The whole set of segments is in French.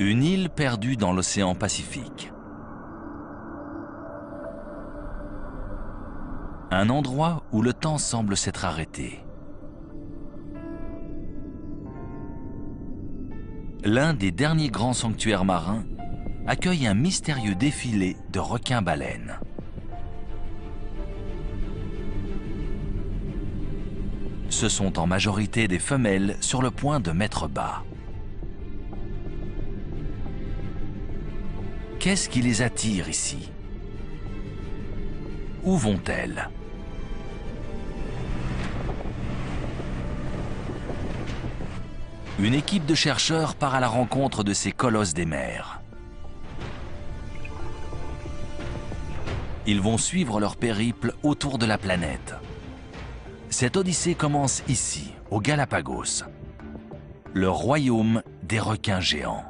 Une île perdue dans l'océan Pacifique. Un endroit où le temps semble s'être arrêté. L'un des derniers grands sanctuaires marins accueille un mystérieux défilé de requins-baleines. Ce sont en majorité des femelles sur le point de mettre bas. Qu'est-ce qui les attire ici? Où vont-elles? Une équipe de chercheurs part à la rencontre de ces colosses des mers. Ils vont suivre leur périple autour de la planète. Cette odyssée commence ici, aux Galapagos, le royaume des requins géants.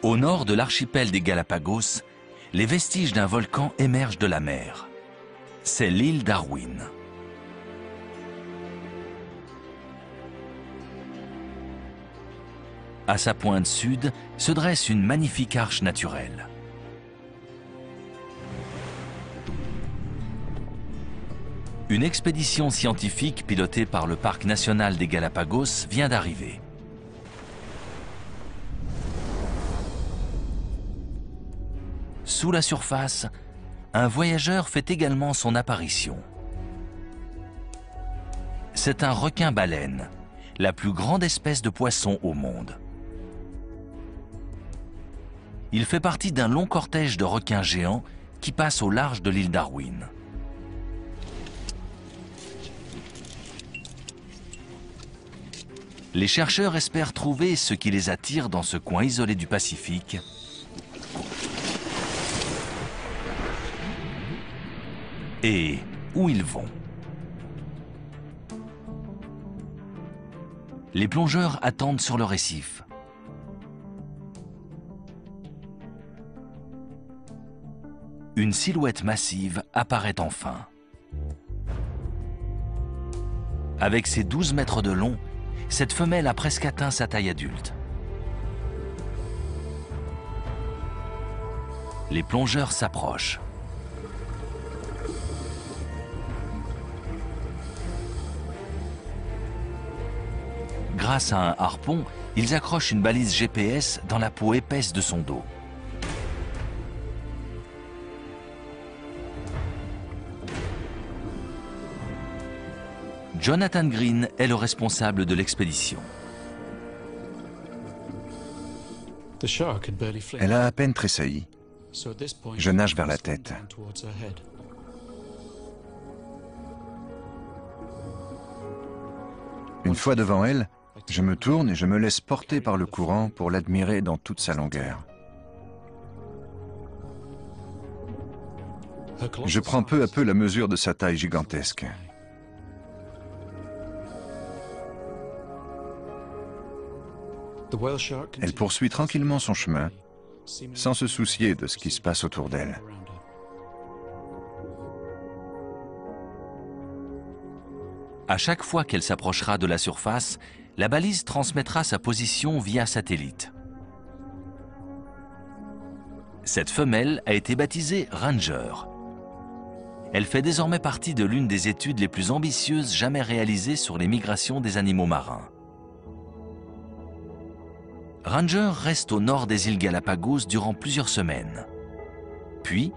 Au nord de l'archipel des Galapagos, les vestiges d'un volcan émergent de la mer. C'est l'île Darwin. À sa pointe sud se dresse une magnifique arche naturelle. Une expédition scientifique pilotée par le Parc national des Galapagos vient d'arriver. Sous la surface, un voyageur fait également son apparition. C'est un requin-baleine, la plus grande espèce de poisson au monde. Il fait partie d'un long cortège de requins géants qui passe au large de l'île Darwin. Les chercheurs espèrent trouver ce qui les attire dans ce coin isolé du Pacifique. Et où ils vont? Les plongeurs attendent sur le récif. Une silhouette massive apparaît enfin. Avec ses 12 mètres de long, cette femelle a presque atteint sa taille adulte. Les plongeurs s'approchent. Grâce à un harpon, ils accrochent une balise GPS dans la peau épaisse de son dos. Jonathan Green est le responsable de l'expédition. Elle a à peine tressailli. Je nage vers la tête. Une fois devant elle, je me tourne et je me laisse porter par le courant pour l'admirer dans toute sa longueur. Je prends peu à peu la mesure de sa taille gigantesque. Elle poursuit tranquillement son chemin, sans se soucier de ce qui se passe autour d'elle. À chaque fois qu'elle s'approchera de la surface, la balise transmettra sa position via satellite. Cette femelle a été baptisée Ranger. Elle fait désormais partie de l'une des études les plus ambitieuses jamais réalisées sur les migrations des animaux marins. Ranger reste au nord des îles Galapagos durant plusieurs semaines. Puis,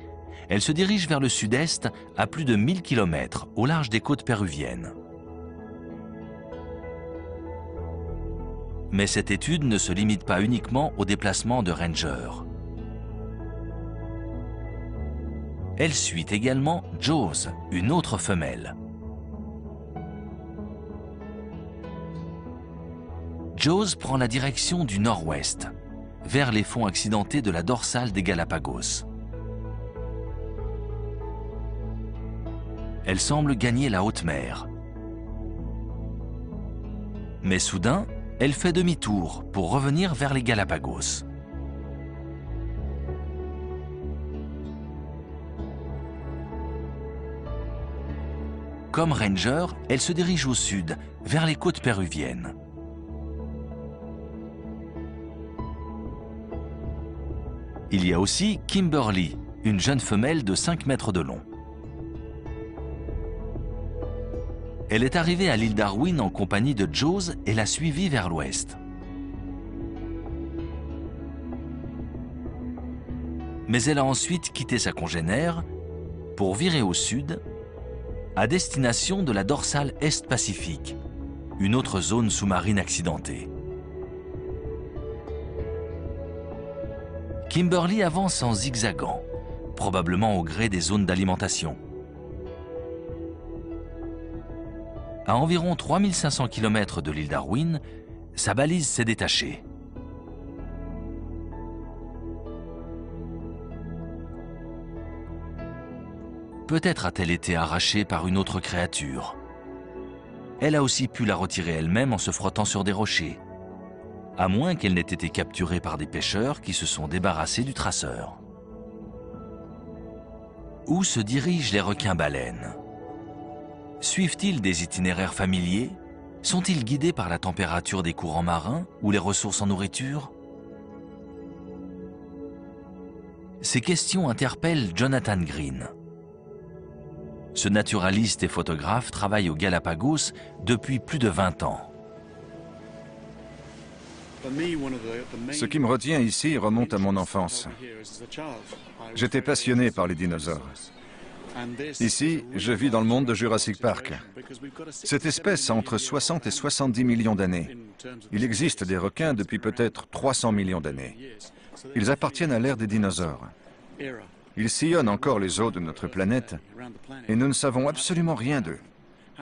elle se dirige vers le sud-est à plus de 1000 km au large des côtes péruviennes. Mais cette étude ne se limite pas uniquement au déplacement de Ranger. Elle suit également Jaws, une autre femelle. Jaws prend la direction du nord-ouest, vers les fonds accidentés de la dorsale des Galapagos. Elle semble gagner la haute mer. Mais soudain, elle fait demi-tour pour revenir vers les Galapagos. Comme ranger, elle se dirige au sud, vers les côtes péruviennes. Il y a aussi Kimberly, une jeune femelle de 5 mètres de long. Elle est arrivée à l'île Darwin en compagnie de Jaws et l'a suivie vers l'ouest. Mais elle a ensuite quitté sa congénère pour virer au sud, à destination de la dorsale Est-Pacifique, une autre zone sous-marine accidentée. Kimberly avance en zigzagant, probablement au gré des zones d'alimentation. À environ 3500 km de l'île Darwin, sa balise s'est détachée. Peut-être a-t-elle été arrachée par une autre créature. Elle a aussi pu la retirer elle-même en se frottant sur des rochers, à moins qu'elle n'ait été capturée par des pêcheurs qui se sont débarrassés du traceur. Où se dirigent les requins-baleines? Suivent-ils des itinéraires familiers? Sont-ils guidés par la température des courants marins ou les ressources en nourriture? Ces questions interpellent Jonathan Green. Ce naturaliste et photographe travaille aux Galapagos depuis plus de 20 ans. Ce qui me retient ici remonte à mon enfance. J'étais passionné par les dinosaures. Ici, je vis dans le monde de Jurassic Park. Cette espèce a entre 60 et 70 millions d'années. Il existe des requins depuis peut-être 300 millions d'années. Ils appartiennent à l'ère des dinosaures. Ils sillonnent encore les eaux de notre planète et nous ne savons absolument rien d'eux.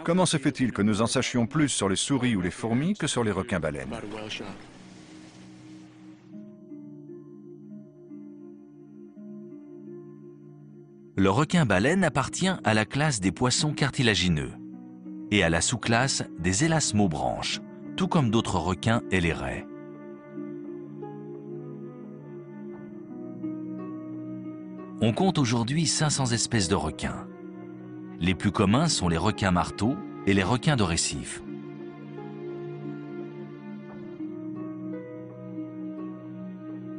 Comment se fait-il que nous en sachions plus sur les souris ou les fourmis que sur les requins-baleines? Le requin-baleine appartient à la classe des poissons cartilagineux et à la sous-classe des élasmobranches, tout comme d'autres requins et les raies. On compte aujourd'hui 500 espèces de requins. Les plus communs sont les requins marteaux et les requins de récif.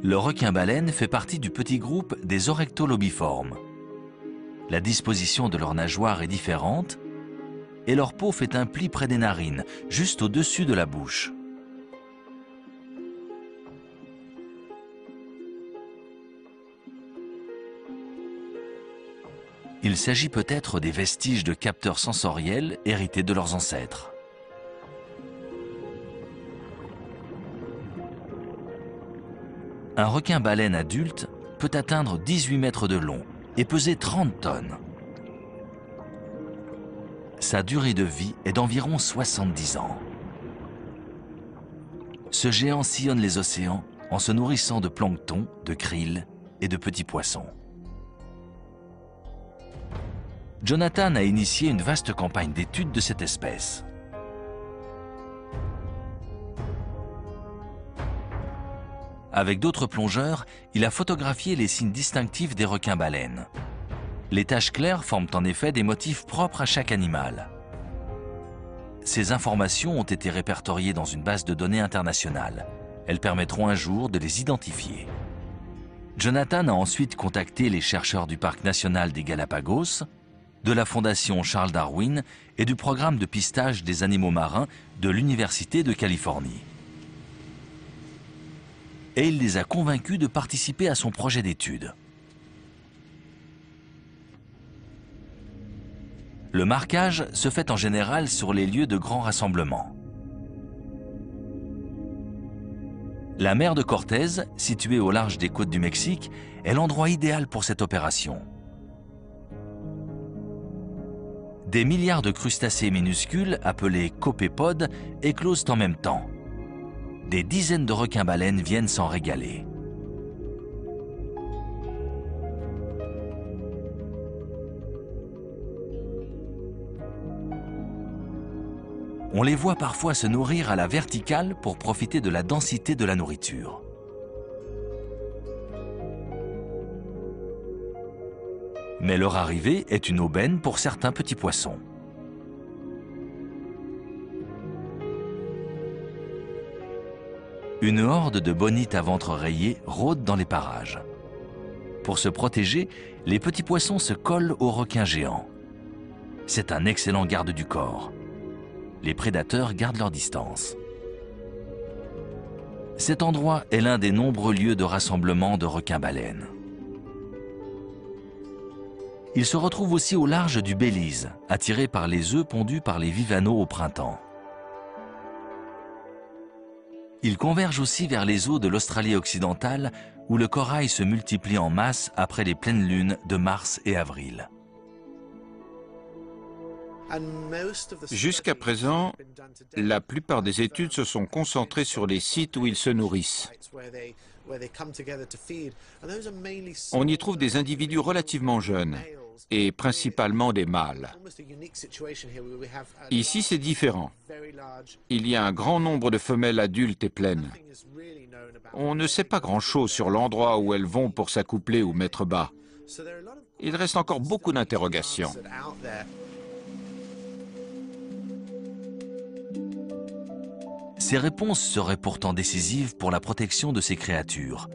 Le requin-baleine fait partie du petit groupe des orectolobiformes. La disposition de leurs nageoires est différente et leur peau fait un pli près des narines, juste au-dessus de la bouche. Il s'agit peut-être des vestiges de capteurs sensoriels hérités de leurs ancêtres. Un requin-baleine adulte peut atteindre 18 mètres de long et peser 30 tonnes. Sa durée de vie est d'environ 70 ans. Ce géant sillonne les océans en se nourrissant de plancton, de krill et de petits poissons. Jonathan a initié une vaste campagne d'études de cette espèce. Avec d'autres plongeurs, il a photographié les signes distinctifs des requins-baleines. Les taches claires forment en effet des motifs propres à chaque animal. Ces informations ont été répertoriées dans une base de données internationale. Elles permettront un jour de les identifier. Jonathan a ensuite contacté les chercheurs du Parc national des Galapagos, de la Fondation Charles Darwin et du programme de pistage des animaux marins de l'Université de Californie. Et il les a convaincus de participer à son projet d'étude. Le marquage se fait en général sur les lieux de grands rassemblements. La mer de Cortés, située au large des côtes du Mexique, est l'endroit idéal pour cette opération. Des milliards de crustacés minuscules, appelés copépodes, éclosent en même temps. Des dizaines de requins-baleines viennent s'en régaler. On les voit parfois se nourrir à la verticale pour profiter de la densité de la nourriture. Mais leur arrivée est une aubaine pour certains petits poissons. Une horde de bonites à ventre rayé rôde dans les parages. Pour se protéger, les petits poissons se collent aux requins géants. C'est un excellent garde du corps. Les prédateurs gardent leur distance. Cet endroit est l'un des nombreux lieux de rassemblement de requins-baleines. Ils se retrouvent aussi au large du Belize, attirés par les œufs pondus par les vivaneaux au printemps. Ils convergent aussi vers les eaux de l'Australie occidentale, où le corail se multiplie en masse après les pleines lunes de mars et avril. Jusqu'à présent, la plupart des études se sont concentrées sur les sites où ils se nourrissent. On y trouve des individus relativement jeunes, et principalement des mâles. Ici, c'est différent. Il y a un grand nombre de femelles adultes et pleines. On ne sait pas grand-chose sur l'endroit où elles vont pour s'accoupler ou mettre bas. Il reste encore beaucoup d'interrogations. Ces réponses seraient pourtant décisives pour la protection de ces créatures.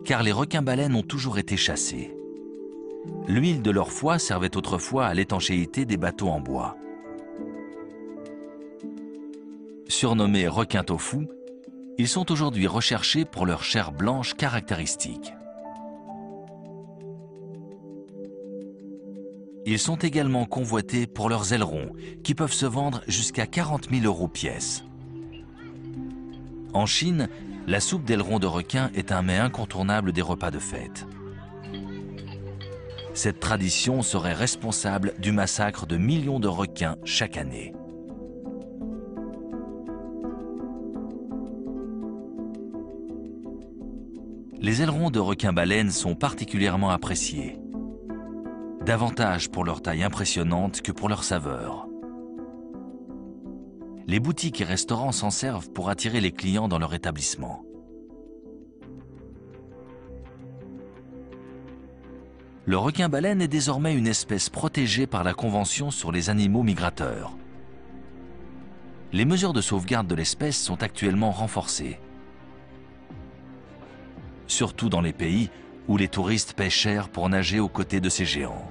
Car les requins-baleines ont toujours été chassés. L'huile de leur foie servait autrefois à l'étanchéité des bateaux en bois. Surnommés requins tofu, ils sont aujourd'hui recherchés pour leur chair blanche caractéristique. Ils sont également convoités pour leurs ailerons, qui peuvent se vendre jusqu'à 40 000 € pièce. En Chine, la soupe d'aileron de requin est un mets incontournable des repas de fête. Cette tradition serait responsable du massacre de millions de requins chaque année. Les ailerons de requin-baleine sont particulièrement appréciés, davantage pour leur taille impressionnante que pour leur saveur. Les boutiques et restaurants s'en servent pour attirer les clients dans leur établissement. Le requin-baleine est désormais une espèce protégée par la Convention sur les animaux migrateurs. Les mesures de sauvegarde de l'espèce sont actuellement renforcées, surtout dans les pays où les touristes paient cher pour nager aux côtés de ces géants.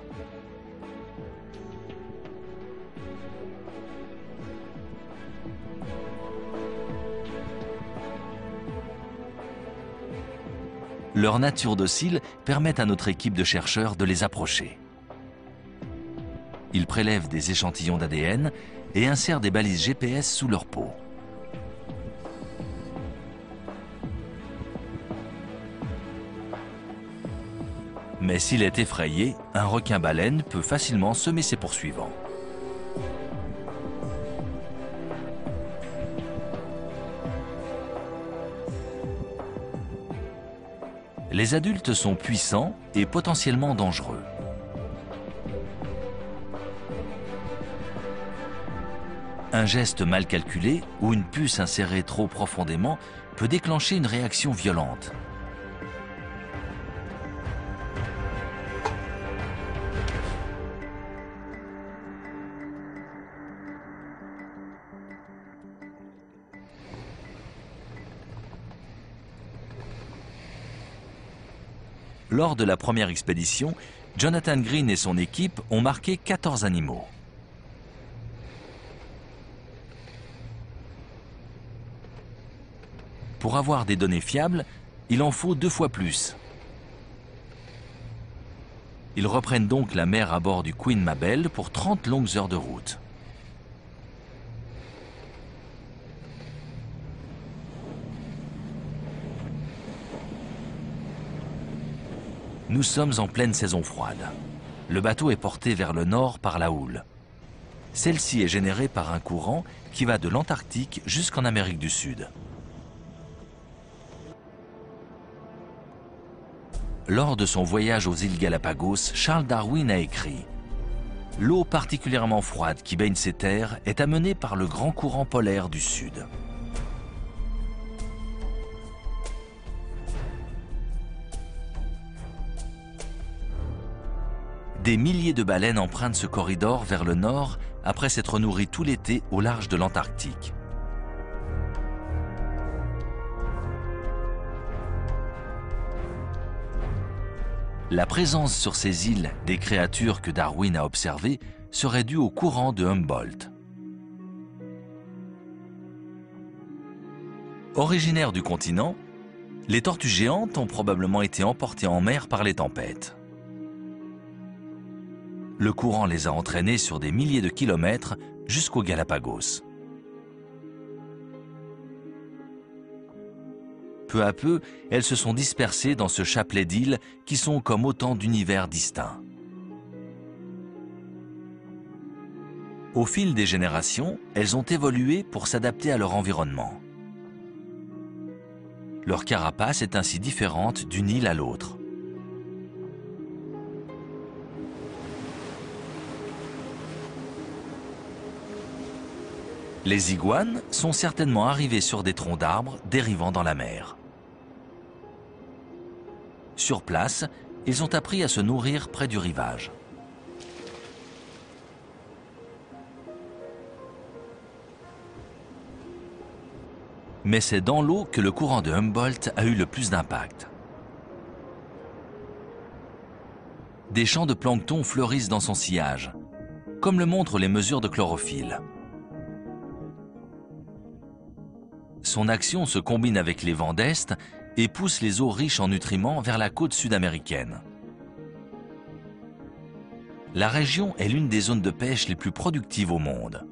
Leur nature docile permet à notre équipe de chercheurs de les approcher. Ils prélèvent des échantillons d'ADN et insèrent des balises GPS sous leur peau. Mais s'il est effrayé, un requin-baleine peut facilement semer ses poursuivants. Les adultes sont puissants et potentiellement dangereux. Un geste mal calculé ou une puce insérée trop profondément peut déclencher une réaction violente. Lors de la première expédition, Jonathan Green et son équipe ont marqué 14 animaux. Pour avoir des données fiables, il en faut 2 fois plus. Ils reprennent donc la mer à bord du Queen Mabel pour 30 longues heures de route. Nous sommes en pleine saison froide. Le bateau est porté vers le nord par la houle. Celle-ci est générée par un courant qui va de l'Antarctique jusqu'en Amérique du Sud. Lors de son voyage aux îles Galapagos, Charles Darwin a écrit l'eau particulièrement froide qui baigne ces terres est amenée par le grand courant polaire du sud. Des milliers de baleines empruntent ce corridor vers le nord après s'être nourries tout l'été au large de l'Antarctique. La présence sur ces îles des créatures que Darwin a observées serait due au courant de Humboldt. Originaires du continent, les tortues géantes ont probablement été emportées en mer par les tempêtes. Le courant les a entraînées sur des milliers de kilomètres jusqu'aux Galapagos. Peu à peu, elles se sont dispersées dans ce chapelet d'îles qui sont comme autant d'univers distincts. Au fil des générations, elles ont évolué pour s'adapter à leur environnement. Leur carapace est ainsi différente d'une île à l'autre. Les iguanes sont certainement arrivés sur des troncs d'arbres dérivant dans la mer. Sur place, ils ont appris à se nourrir près du rivage. Mais c'est dans l'eau que le courant de Humboldt a eu le plus d'impact. Des champs de plancton fleurissent dans son sillage, comme le montrent les mesures de chlorophylle. Son action se combine avec les vents d'Est et pousse les eaux riches en nutriments vers la côte sud-américaine. La région est l'une des zones de pêche les plus productives au monde.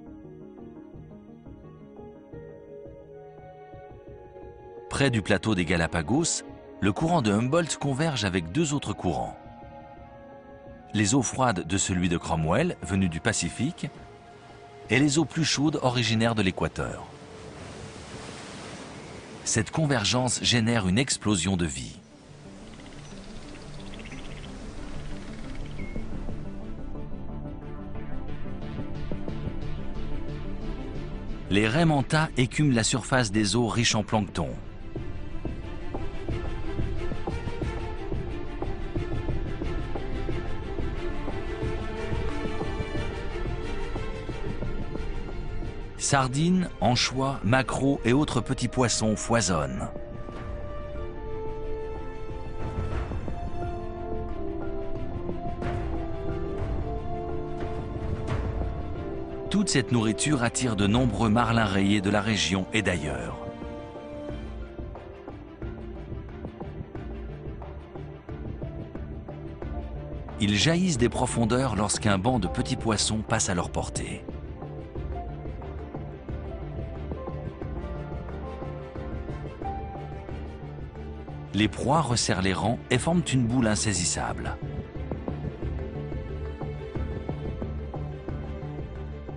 Près du plateau des Galapagos, le courant de Humboldt converge avec deux autres courants. Les eaux froides de celui de Cromwell, venu du Pacifique, et les eaux plus chaudes originaires de l'équateur. Cette convergence génère une explosion de vie. Les raies manta écument la surface des eaux riches en plancton. Sardines, anchois, maquereaux et autres petits poissons foisonnent. Toute cette nourriture attire de nombreux marlins rayés de la région et d'ailleurs. Ils jaillissent des profondeurs lorsqu'un banc de petits poissons passe à leur portée. Les proies resserrent les rangs et forment une boule insaisissable.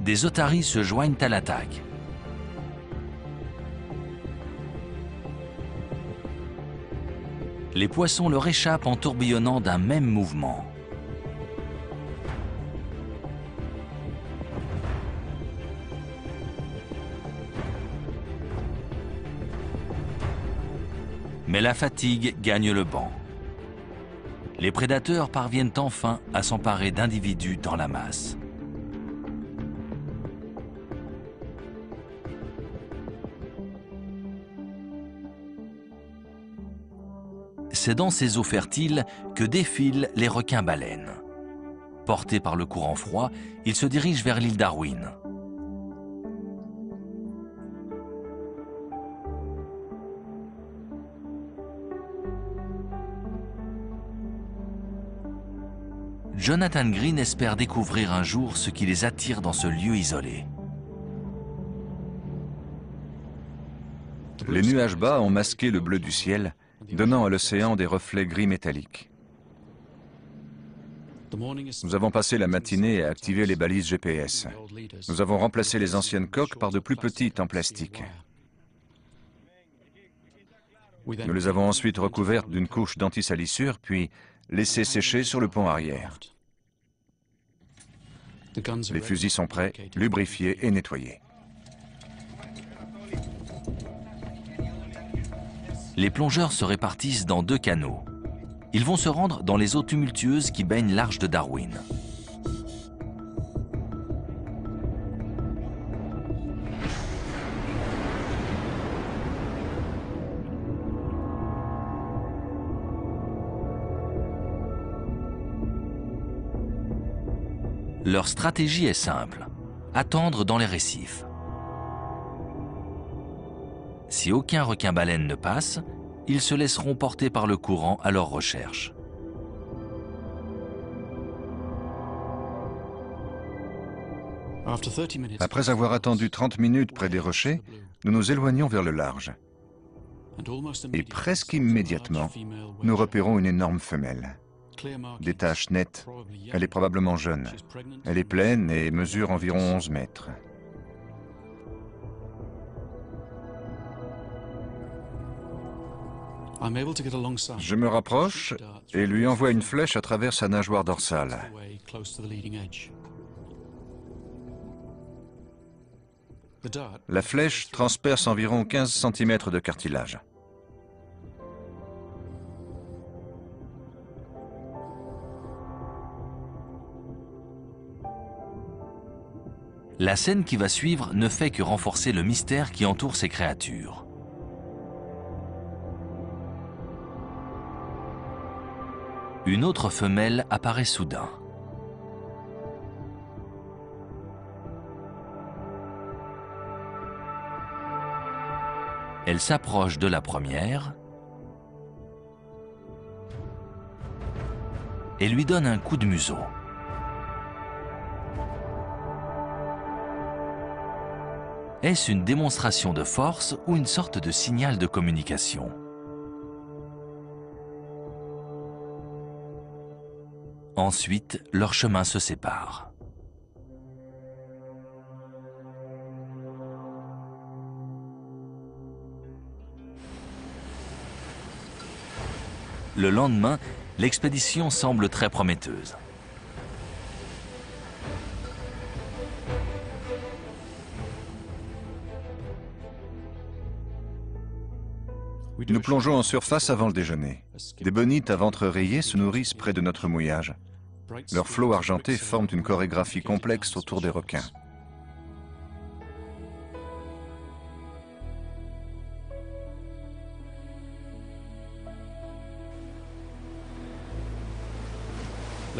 Des otaries se joignent à l'attaque. Les poissons leur échappent en tourbillonnant d'un même mouvement. Mais la fatigue gagne le banc. Les prédateurs parviennent enfin à s'emparer d'individus dans la masse. C'est dans ces eaux fertiles que défilent les requins-baleines. Portés par le courant froid, ils se dirigent vers l'île Darwin. Jonathan Green espère découvrir un jour ce qui les attire dans ce lieu isolé. Les nuages bas ont masqué le bleu du ciel, donnant à l'océan des reflets gris métalliques. Nous avons passé la matinée à activer les balises GPS. Nous avons remplacé les anciennes coques par de plus petites en plastique. Nous les avons ensuite recouvertes d'une couche d'antisalissure, puis laissées sécher sur le pont arrière. Les fusils sont prêts, lubrifiés et nettoyés. Les plongeurs se répartissent dans 2 canots. Ils vont se rendre dans les eaux tumultueuses qui baignent l'arche de Darwin. Leur stratégie est simple, attendre dans les récifs. Si aucun requin-baleine ne passe, ils se laisseront porter par le courant à leur recherche. Après avoir attendu 30 minutes près des rochers, nous nous éloignons vers le large. Et presque immédiatement, nous repérons une énorme femelle. Des taches nettes. Elle est probablement jeune. Elle est pleine et mesure environ 11 mètres. Je me rapproche et lui envoie une flèche à travers sa nageoire dorsale. La flèche transperce environ 15 cm de cartilage. La scène qui va suivre ne fait que renforcer le mystère qui entoure ces créatures. Une autre femelle apparaît soudain. Elle s'approche de la première et lui donne un coup de museau. Est-ce une démonstration de force ou une sorte de signal de communication? Ensuite, leurs chemins se séparent. Le lendemain, l'expédition semble très prometteuse. Nous plongeons en surface avant le déjeuner. Des bonites à ventre rayé se nourrissent près de notre mouillage. Leurs flots argentés forment une chorégraphie complexe autour des requins.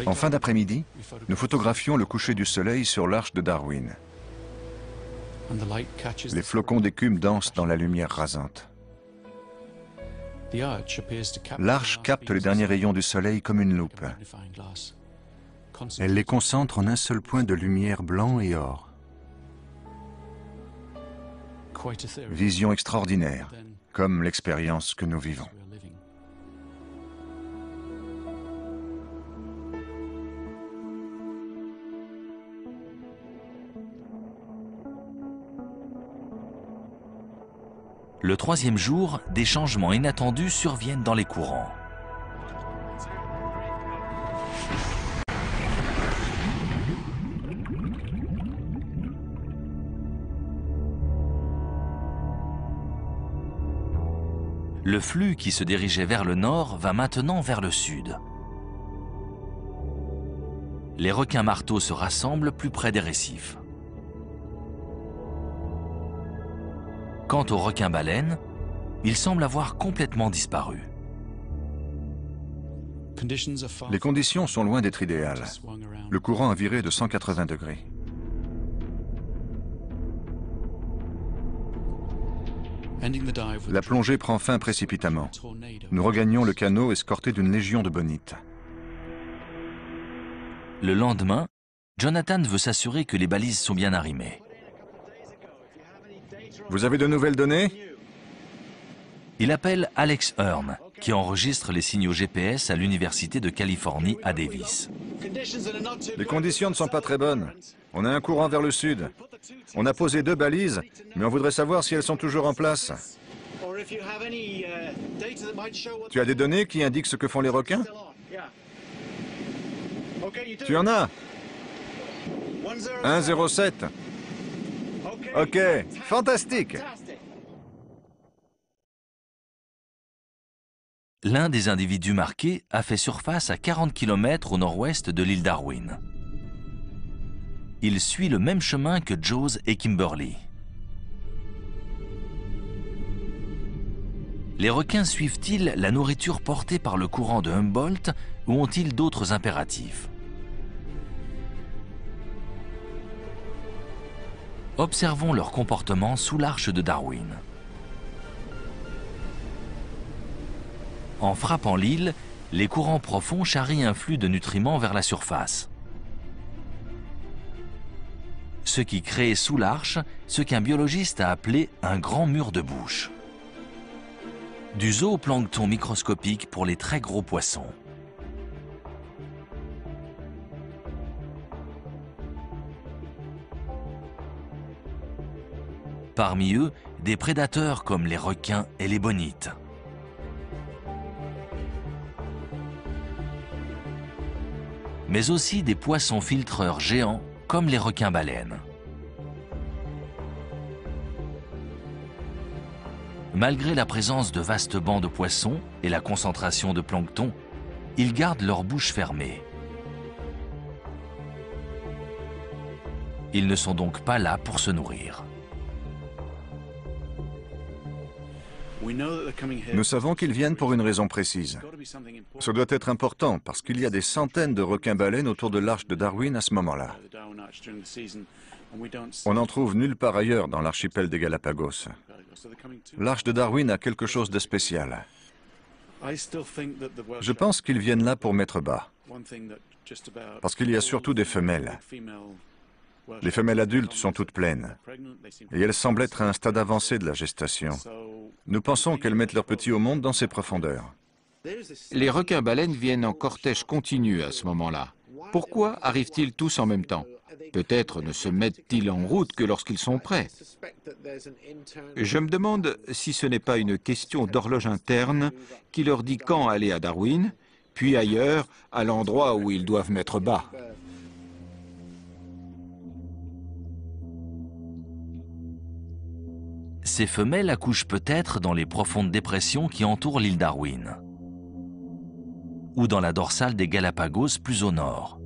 En fin d'après-midi, nous photographions le coucher du soleil sur l'arche de Darwin. Les flocons d'écume dansent dans la lumière rasante. L'arche capte les derniers rayons du soleil comme une loupe. Elle les concentre en un seul point de lumière blanc et or. Vision extraordinaire, comme l'expérience que nous vivons. Le 3e jour, des changements inattendus surviennent dans les courants. Le flux qui se dirigeait vers le nord va maintenant vers le sud. Les requins marteaux se rassemblent plus près des récifs. Quant aux requins-baleines, ils semblent avoir complètement disparu. Les conditions sont loin d'être idéales. Le courant a viré de 180 degrés. La plongée prend fin précipitamment. Nous regagnons le canot escortés d'une légion de bonites. Le lendemain, Jonathan veut s'assurer que les balises sont bien arrimées. Vous avez de nouvelles données? Il appelle Alex Hearn, qui enregistre les signaux GPS à l'Université de Californie à Davis. Les conditions ne sont pas très bonnes. On a un courant vers le sud. On a posé 2 balises, mais on voudrait savoir si elles sont toujours en place. Tu as des données qui indiquent ce que font les requins? Tu en as? 1,07. Ok, fantastique. L'un des individus marqués a fait surface à 40 km au nord-ouest de l'île Darwin. Il suit le même chemin que Jaws et Kimberly. Les requins suivent-ils la nourriture portée par le courant de Humboldt ou ont-ils d'autres impératifs? Observons leur comportement sous l'arche de Darwin. En frappant l'île, les courants profonds charrient un flux de nutriments vers la surface. Ce qui crée sous l'arche ce qu'un biologiste a appelé un grand mur de bouche. Du zooplancton microscopique pour les très gros poissons. Parmi eux, des prédateurs comme les requins et les bonites. Mais aussi des poissons filtreurs géants comme les requins-baleines. Malgré la présence de vastes bancs de poissons et la concentration de plancton, ils gardent leur bouche fermée. Ils ne sont donc pas là pour se nourrir. Nous savons qu'ils viennent pour une raison précise. Ce doit être important parce qu'il y a des centaines de requins-baleines autour de l'arche de Darwin à ce moment-là. On n'en trouve nulle part ailleurs dans l'archipel des Galapagos. L'arche de Darwin a quelque chose de spécial. Je pense qu'ils viennent là pour mettre bas. Parce qu'il y a surtout des femelles. Les femelles adultes sont toutes pleines. Et elles semblent être à un stade avancé de la gestation. Nous pensons qu'elles mettent leurs petits au monde dans ces profondeurs. Les requins-baleines viennent en cortège continu à ce moment-là. Pourquoi arrivent-ils tous en même temps? Peut-être ne se mettent-ils en route que lorsqu'ils sont prêts. Je me demande si ce n'est pas une question d'horloge interne qui leur dit quand aller à Darwin, puis ailleurs, à l'endroit où ils doivent mettre bas. Ces femelles accouchent peut-être dans les profondes dépressions qui entourent l'île Darwin, ou dans la dorsale des Galapagos plus au nord.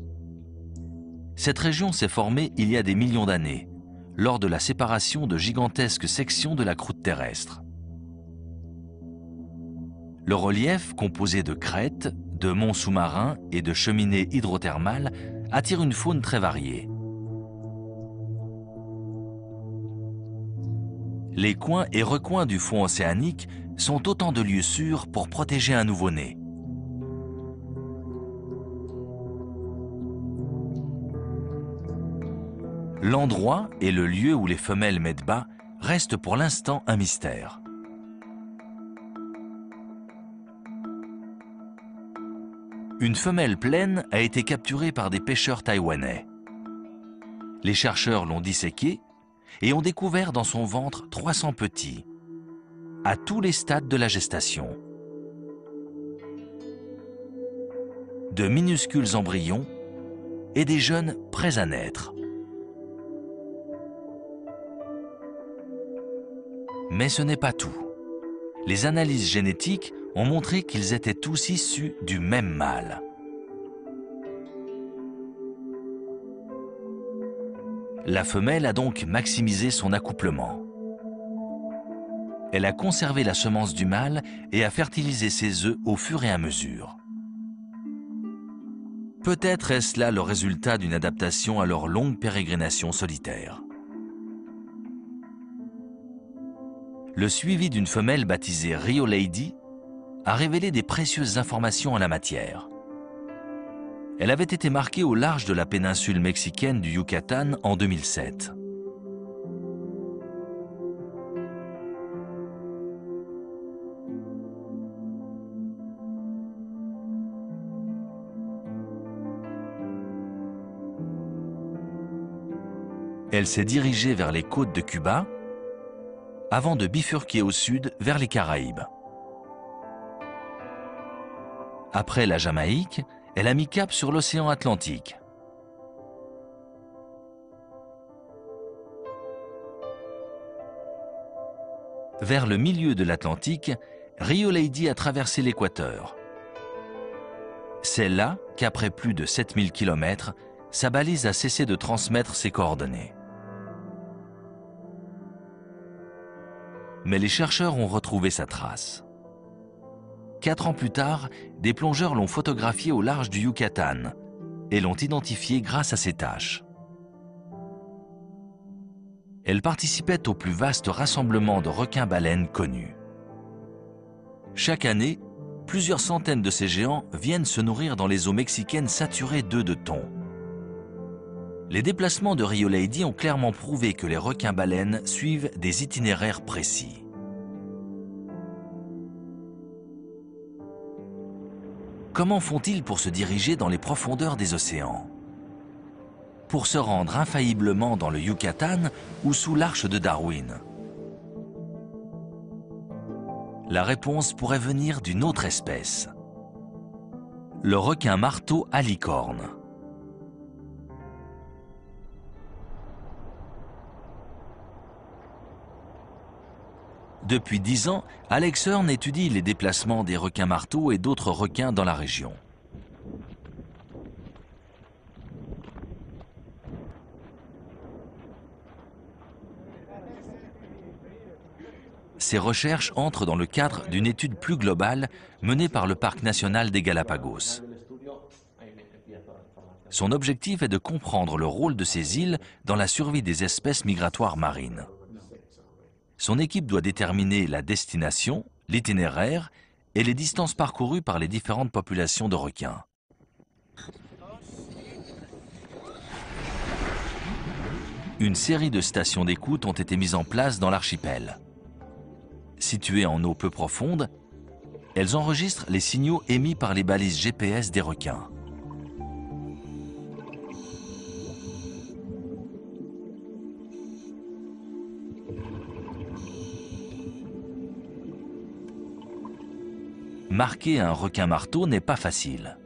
Cette région s'est formée il y a des millions d'années, lors de la séparation de gigantesques sections de la croûte terrestre. Le relief, composé de crêtes, de monts sous-marins et de cheminées hydrothermales, attire une faune très variée. Les coins et recoins du fond océanique sont autant de lieux sûrs pour protéger un nouveau-né. L'endroit et le lieu où les femelles mettent bas restent pour l'instant un mystère. Une femelle pleine a été capturée par des pêcheurs taïwanais. Les chercheurs l'ont disséquée et ont découvert dans son ventre 300 petits, à tous les stades de la gestation. De minuscules embryons et des jeunes prêts à naître. Mais ce n'est pas tout. Les analyses génétiques ont montré qu'ils étaient tous issus du même mâle. La femelle a donc maximisé son accouplement. Elle a conservé la semence du mâle et a fertilisé ses œufs au fur et à mesure. Peut-être est-ce là le résultat d'une adaptation à leur longue pérégrination solitaire. Le suivi d'une femelle baptisée Rio Lady a révélé des précieuses informations en la matière. Elle avait été marquée au large de la péninsule mexicaine du Yucatan en 2007. Elle s'est dirigée vers les côtes de Cuba avant de bifurquer au sud vers les Caraïbes. Après la Jamaïque, elle a mis cap sur l'océan Atlantique. Vers le milieu de l'Atlantique, Rio Lady a traversé l'équateur. C'est là qu'après plus de 7000 km, sa balise a cessé de transmettre ses coordonnées. Mais les chercheurs ont retrouvé sa trace. 4 ans plus tard, des plongeurs l'ont photographié au large du Yucatan et l'ont identifié grâce à ses taches. Elle participait au plus vaste rassemblement de requins-baleines connus. Chaque année, plusieurs centaines de ces géants viennent se nourrir dans les eaux mexicaines saturées d'œufs de thon. Les déplacements de Rio Lady ont clairement prouvé que les requins-baleines suivent des itinéraires précis. Comment font-ils pour se diriger dans les profondeurs des océans? Pour se rendre infailliblement dans le Yucatan ou sous l'arche de Darwin? La réponse pourrait venir d'une autre espèce. Le requin-marteau à licorne. Depuis 10 ans, Alex Hearn étudie les déplacements des requins-marteaux et d'autres requins dans la région. Ces recherches entrent dans le cadre d'une étude plus globale menée par le Parc national des Galápagos. Son objectif est de comprendre le rôle de ces îles dans la survie des espèces migratoires marines. Son équipe doit déterminer la destination, l'itinéraire et les distances parcourues par les différentes populations de requins. Une série de stations d'écoute ont été mises en place dans l'archipel. Situées en eau peu profonde, elles enregistrent les signaux émis par les balises GPS des requins. Marquer un requin-marteau n'est pas facile.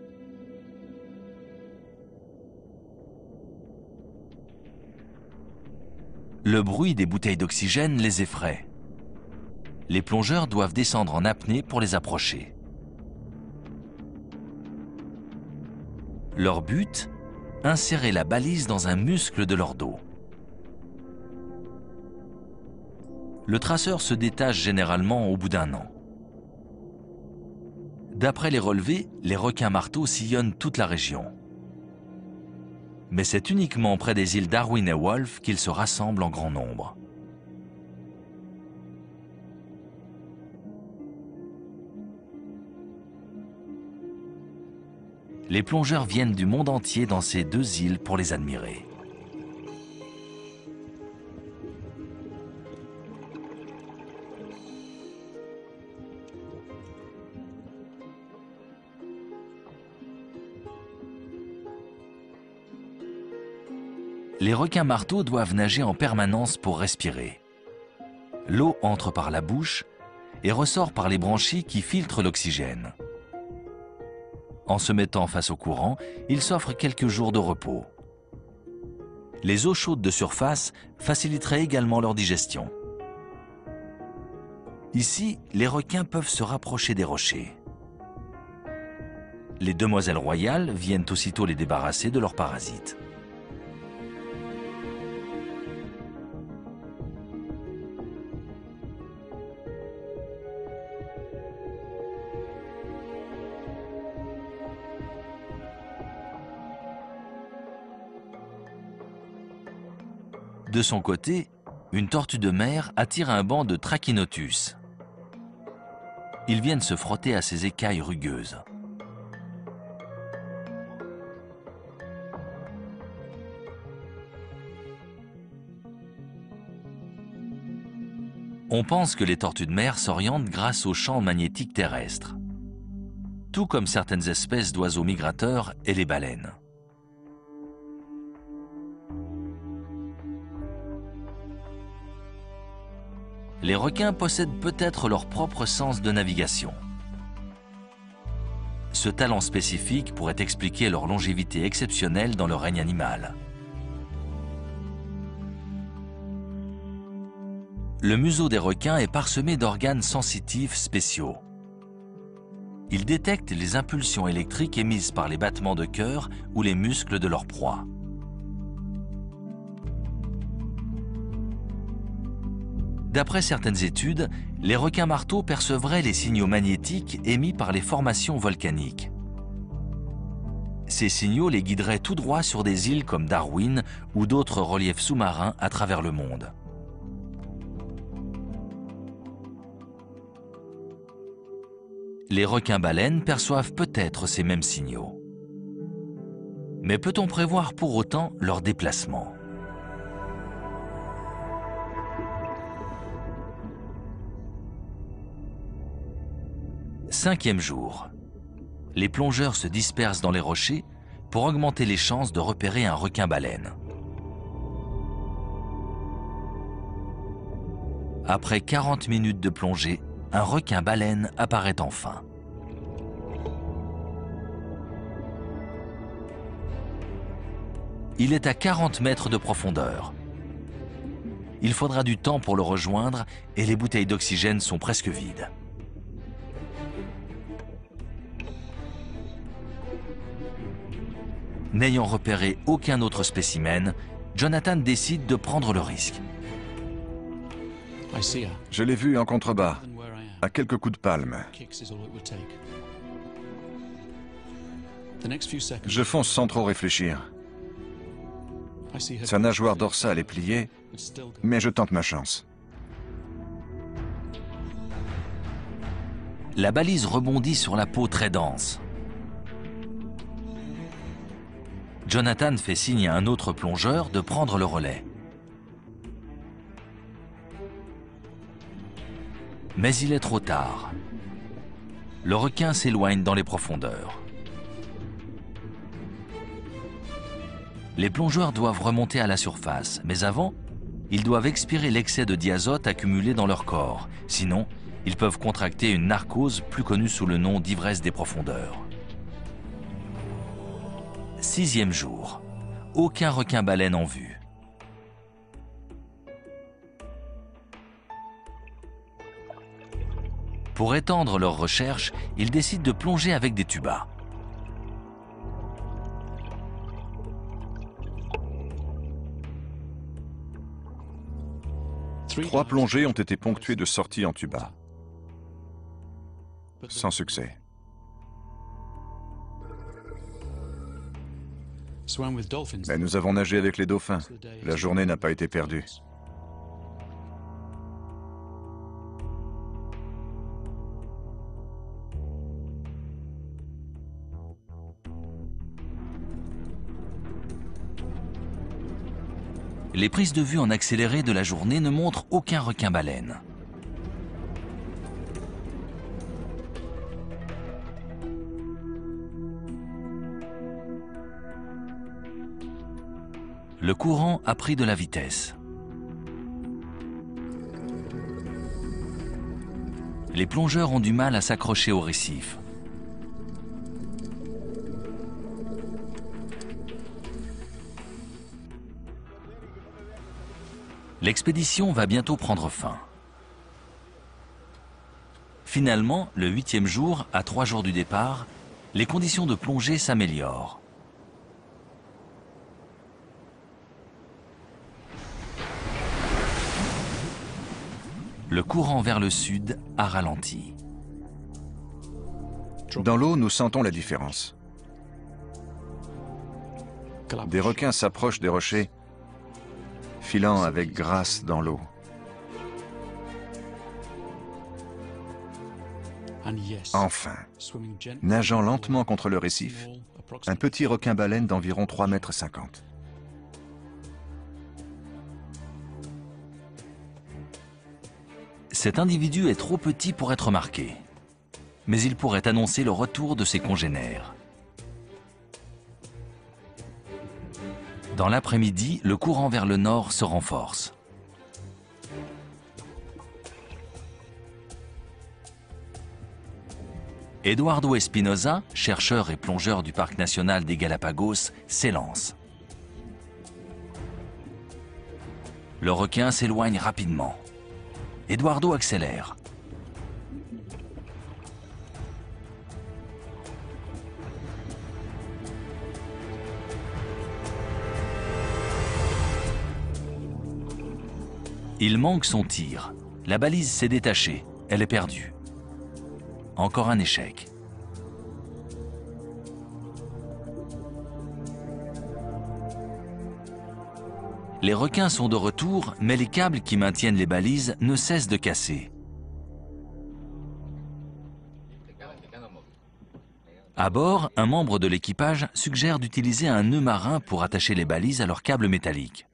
Le bruit des bouteilles d'oxygène les effraie. Les plongeurs doivent descendre en apnée pour les approcher. Leur but? Insérer la balise dans un muscle de leur dos. Le traceur se détache généralement au bout d'un an. D'après les relevés, les requins-marteaux sillonnent toute la région. Mais c'est uniquement près des îles Darwin et Wolf qu'ils se rassemblent en grand nombre. Les plongeurs viennent du monde entier dans ces 2 îles pour les admirer. Les requins-marteaux doivent nager en permanence pour respirer. L'eau entre par la bouche et ressort par les branchies qui filtrent l'oxygène. En se mettant face au courant, ils s'offrent quelques jours de repos. Les eaux chaudes de surface faciliteraient également leur digestion. Ici, les requins peuvent se rapprocher des rochers. Les demoiselles royales viennent aussitôt les débarrasser de leurs parasites. De son côté, une tortue de mer attire un banc de Trachinotus. Ils viennent se frotter à ses écailles rugueuses. On pense que les tortues de mer s'orientent grâce aux champs magnétiques terrestres, tout comme certaines espèces d'oiseaux migrateurs et les baleines. Les requins possèdent peut-être leur propre sens de navigation. Ce talent spécifique pourrait expliquer leur longévité exceptionnelle dans le règne animal. Le museau des requins est parsemé d'organes sensitifs spéciaux. Ils détectent les impulsions électriques émises par les battements de cœur ou les muscles de leur proie. D'après certaines études, les requins marteaux percevraient les signaux magnétiques émis par les formations volcaniques. Ces signaux les guideraient tout droit sur des îles comme Darwin ou d'autres reliefs sous-marins à travers le monde. Les requins-baleines perçoivent peut-être ces mêmes signaux. Mais peut-on prévoir pour autant leur déplacement? Cinquième jour. Les plongeurs se dispersent dans les rochers pour augmenter les chances de repérer un requin-baleine. Après 40 minutes de plongée, un requin-baleine apparaît enfin. Il est à 40 mètres de profondeur. Il faudra du temps pour le rejoindre et les bouteilles d'oxygène sont presque vides. N'ayant repéré aucun autre spécimen, Jonathan décide de prendre le risque. Je l'ai vu en contrebas, à quelques coups de palme. Je fonce sans trop réfléchir. Sa nageoire dorsale est pliée, mais je tente ma chance. La balise rebondit sur la peau très dense. Jonathan fait signe à un autre plongeur de prendre le relais. Mais il est trop tard. Le requin s'éloigne dans les profondeurs. Les plongeurs doivent remonter à la surface, mais avant, ils doivent expirer l'excès de diazote accumulé dans leur corps. Sinon, ils peuvent contracter une narcose plus connue sous le nom d'ivresse des profondeurs. Sixième jour. Aucun requin-baleine en vue. Pour étendre leurs recherches, ils décident de plonger avec des tubas. Trois plongées ont été ponctuées de sorties en tuba. Sans succès. Mais nous avons nagé avec les dauphins. La journée n'a pas été perdue. Les prises de vue en accéléré de la journée ne montrent aucun requin-baleine. Le courant a pris de la vitesse. Les plongeurs ont du mal à s'accrocher au récif. L'expédition va bientôt prendre fin. Finalement, le 8e jour, à 3 jours du départ, les conditions de plongée s'améliorent. Le courant vers le sud a ralenti. Dans l'eau, nous sentons la différence. Des requins s'approchent des rochers, filant avec grâce dans l'eau. Enfin, nageant lentement contre le récif, un petit requin-baleine d'environ 3,50 m. Cet individu est trop petit pour être marqué, mais il pourrait annoncer le retour de ses congénères. Dans l'après-midi, le courant vers le nord se renforce. Eduardo Espinosa, chercheur et plongeur du parc national des Galapagos, s'élance. Le requin s'éloigne rapidement. Eduardo accélère. Il manque son tir. La balise s'est détachée. Elle est perdue. Encore un échec. Les requins sont de retour, mais les câbles qui maintiennent les balises ne cessent de casser. À bord, un membre de l'équipage suggère d'utiliser un nœud marin pour attacher les balises à leurs câbles métalliques.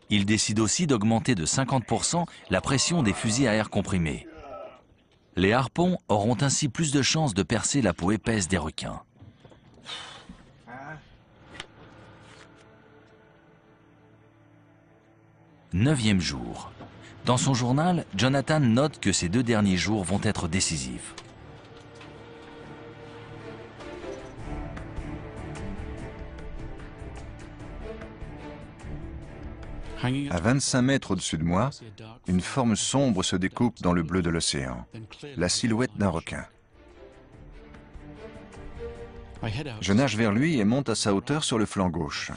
Il décide aussi d'augmenter de 50% la pression des fusils à air comprimé. Les harpons auront ainsi plus de chances de percer la peau épaisse des requins. Neuvième jour. Dans son journal, Jonathan note que ces 2 derniers jours vont être décisifs. À 25 mètres au-dessus de moi, une forme sombre se découpe dans le bleu de l'océan, la silhouette d'un requin. Je nage vers lui et monte à sa hauteur sur le flanc gauche.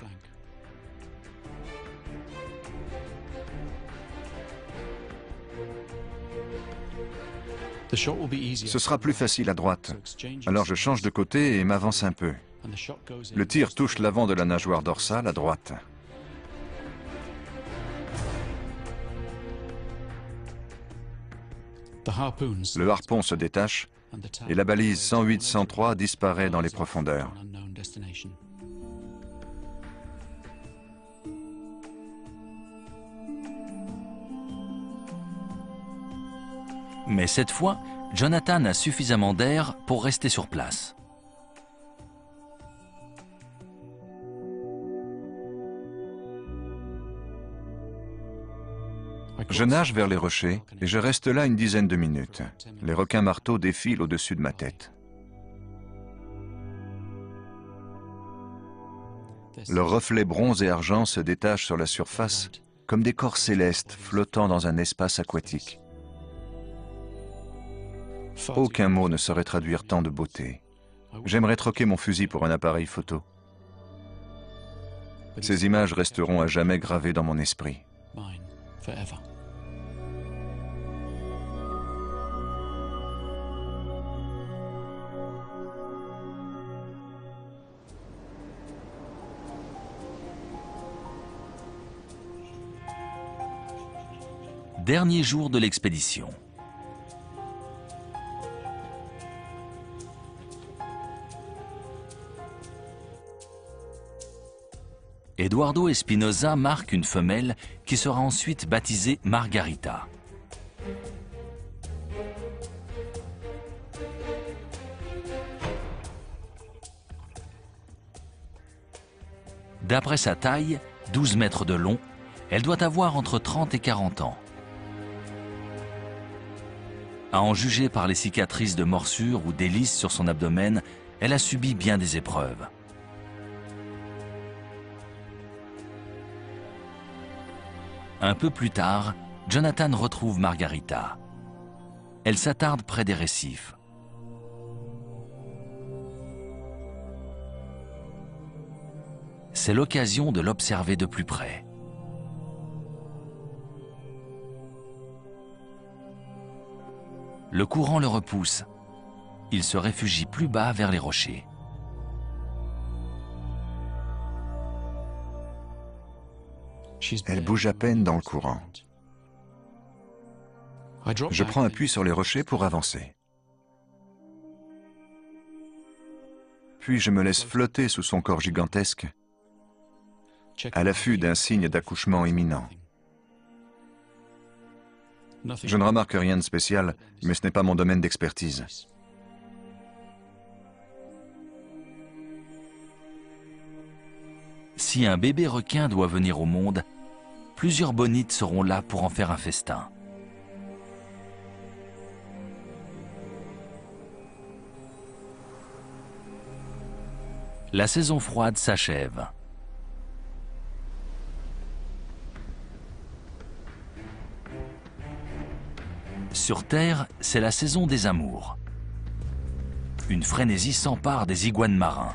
Ce sera plus facile à droite, alors je change de côté et m'avance un peu. Le tir touche l'avant de la nageoire dorsale à droite. Le harpon se détache et la balise 108-103 disparaît dans les profondeurs. Mais cette fois, Jonathan a suffisamment d'air pour rester sur place. Je nage vers les rochers et je reste là une dizaine de minutes. Les requins marteaux défilent au-dessus de ma tête. Leurs reflets bronze et argent se détachent sur la surface comme des corps célestes flottant dans un espace aquatique. Aucun mot ne saurait traduire tant de beauté. J'aimerais troquer mon fusil pour un appareil photo. Ces images resteront à jamais gravées dans mon esprit. Dernier jour de l'expédition. Eduardo Espinosa marque une femelle qui sera ensuite baptisée Margarita. D'après sa taille, 12 mètres de long, elle doit avoir entre 30 et 40 ans. À en juger par les cicatrices de morsures ou d'hélices sur son abdomen, elle a subi bien des épreuves. Un peu plus tard, Jonathan retrouve Margarita. Elle s'attarde près des récifs. C'est l'occasion de l'observer de plus près. Le courant le repousse. Il se réfugie plus bas vers les rochers. Elle bouge à peine dans le courant. Je prends appui sur les rochers pour avancer. Puis je me laisse flotter sous son corps gigantesque, à l'affût d'un signe d'accouchement imminent. Je ne remarque rien de spécial, mais ce n'est pas mon domaine d'expertise. Si un bébé requin doit venir au monde, plusieurs bonites seront là pour en faire un festin. La saison froide s'achève. Sur Terre, c'est la saison des amours. Une frénésie s'empare des iguanes marins.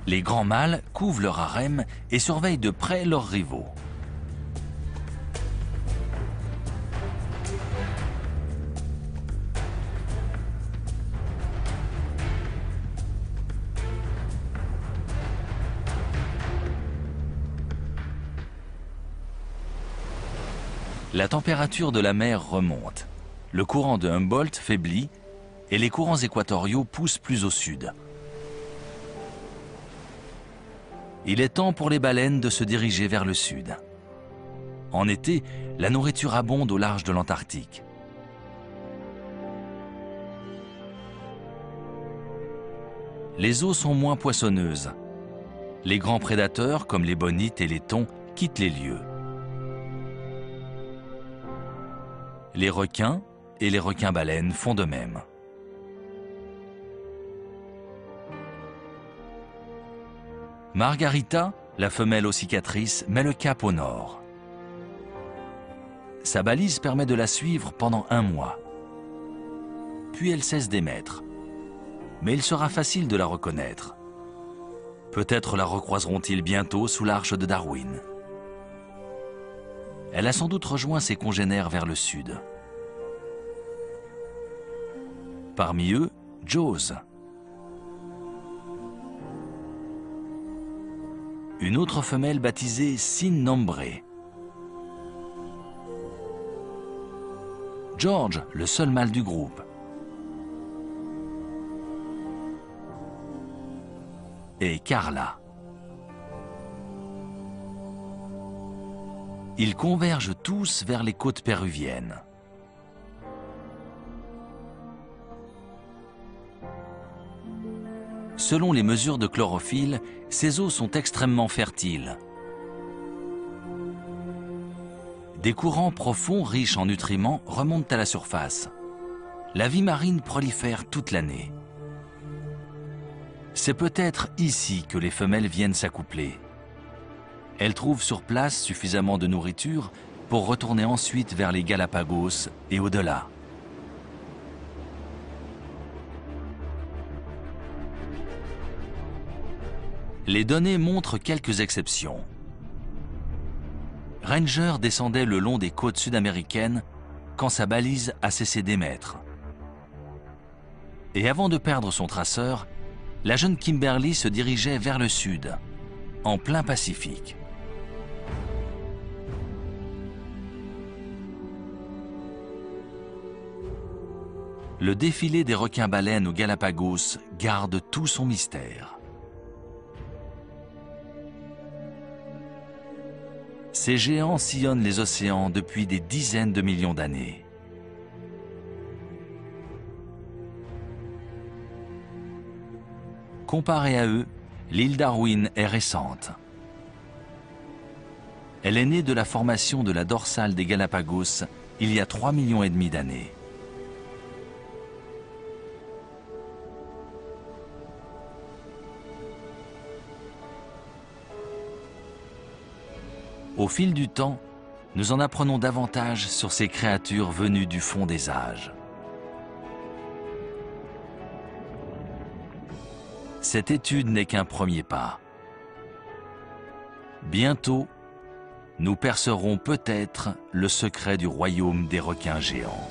Les grands mâles couvent leur harem et surveillent de près leurs rivaux. La température de la mer remonte. Le courant de Humboldt faiblit et les courants équatoriaux poussent plus au sud. Il est temps pour les baleines de se diriger vers le sud. En été, la nourriture abonde au large de l'Antarctique. Les eaux sont moins poissonneuses. Les grands prédateurs, comme les bonites et les thons, quittent les lieux. Les requins et les requins-baleines font de même. Margarita, la femelle aux cicatrices, met le cap au nord. Sa balise permet de la suivre pendant 1 mois. Puis elle cesse d'émettre. Mais il sera facile de la reconnaître. Peut-être la recroiseront-ils bientôt sous l'arche de Darwin. Elle a sans doute rejoint ses congénères vers le sud. Parmi eux, Jaws. Une autre femelle baptisée Sin Nombre. George, le seul mâle du groupe. Et Carla. Ils convergent tous vers les côtes péruviennes. Selon les mesures de chlorophylle, ces eaux sont extrêmement fertiles. Des courants profonds riches en nutriments remontent à la surface. La vie marine prolifère toute l'année. C'est peut-être ici que les femelles viennent s'accoupler. Elles trouvent sur place suffisamment de nourriture pour retourner ensuite vers les Galapagos et au-delà. Les données montrent quelques exceptions. Ranger descendait le long des côtes sud-américaines quand sa balise a cessé d'émettre. Et avant de perdre son traceur, la jeune Kimberly se dirigeait vers le sud, en plein Pacifique. Le défilé des requins-baleines aux Galapagos garde tout son mystère. Ces géants sillonnent les océans depuis des dizaines de millions d'années. Comparée à eux, l'île Darwin est récente. Elle est née de la formation de la dorsale des Galapagos il y a 3,5 millions d'années. Au fil du temps, nous en apprenons davantage sur ces créatures venues du fond des âges. Cette étude n'est qu'un premier pas. Bientôt, nous percerons peut-être le secret du royaume des requins géants.